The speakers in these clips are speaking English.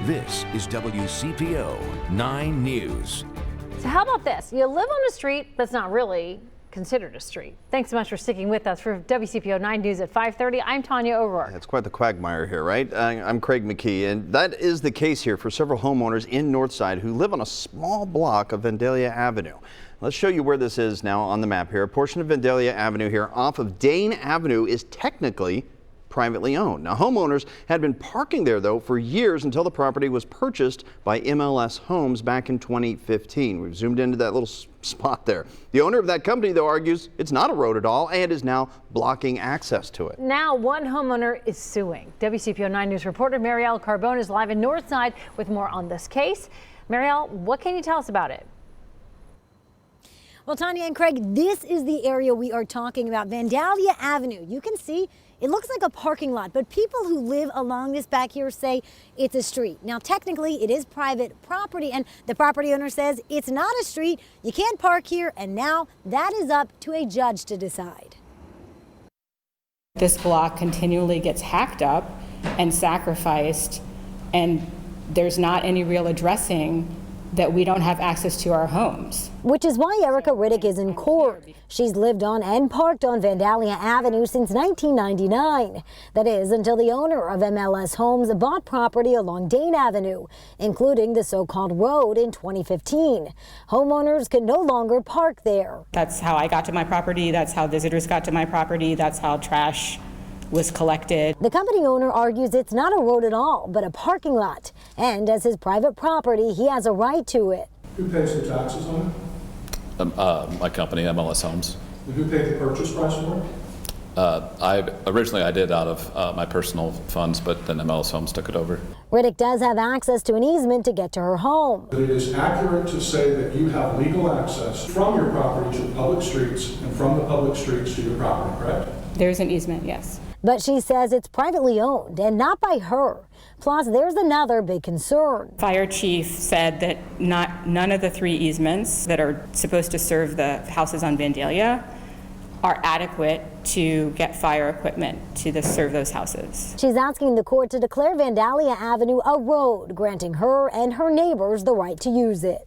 This is WCPO 9 News. So how about this? You live on a street that's not really considered a street. Thanks so much for sticking with us for WCPO 9 News at 5:30. I'm Tanya O'Rourke. It's quite the quagmire here, right? I'm Craig McKee, and that is the case here for several homeowners in Northside who live on a small block of Vandalia Avenue. Let's show you where this is now on the map here. A portion of Vandalia Avenue here off of Dane Avenue is technically privately owned. Now, homeowners had been parking there, though, for years until the property was purchased by MLS Homes back in 2015. We've zoomed into that little spot there. The owner of that company, though, argues it's not a road at all and is now blocking access to it. Now, one homeowner is suing. WCPO 9 News reporter Marielle Carbone is live in Northside with more on this case. Marielle, what can you tell us about it? Well, Tanya and Craig, this is the area we are talking about, Vandalia Avenue. You can see it looks like a parking lot, but people who live along this back here say it's a street. Now, technically, it is private property, and the property owner says it's not a street. You can't park here, and now that is up to a judge to decide. This block continually gets hacked up and sacrificed, and there's not any real addressing that we don't have access to our homes. Which is why Erica Riddick is in court. She's lived on and parked on Vandalia Avenue since 1999. That is, until the owner of MLS Homes bought property along Dane Avenue, including the so-called road in 2015. Homeowners can no longer park there. That's how I got to my property. That's how visitors got to my property. That's how trash was collected. The company owner argues it's not a road at all, but a parking lot. And as his private property, he has a right to it. Who pays the taxes on it? My company, MLS Homes. And who paid the purchase price for it? Originally I did out of my personal funds, but then MLS Homes took it over. Riddick does have access to an easement to get to her home. But it is accurate to say that you have legal access from your property to the public streets and from the public streets to your property, correct? There's an easement, yes. But she says it's privately owned and not by her. Plus, there's another big concern. Fire chief said that none of the 3 easements that are supposed to serve the houses on Vandalia are adequate to get fire equipment to serve those houses. She's asking the court to declare Vandalia Avenue a road, granting her and her neighbors the right to use it.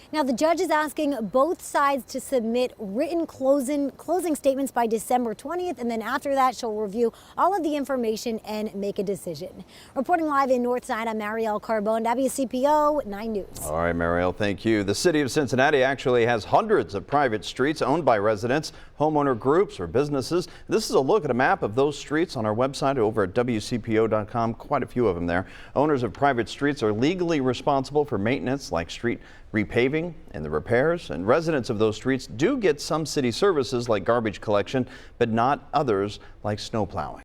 Now, the judge is asking both sides to submit written closing statements by December 20th, and then after that, she'll review all of the information and make a decision. Reporting live in Northside, I'm Marielle Carbone, WCPO 9 News. All right, Marielle, thank you. The city of Cincinnati actually has hundreds of private streets owned by residents, homeowner groups, or businesses. This is a look at a map of those streets on our website over at WCPO.com. Quite a few of them there. Owners of private streets are legally responsible for maintenance like street repaving and the repairs, and residents of those streets do get some city services like garbage collection, but not others like snow plowing.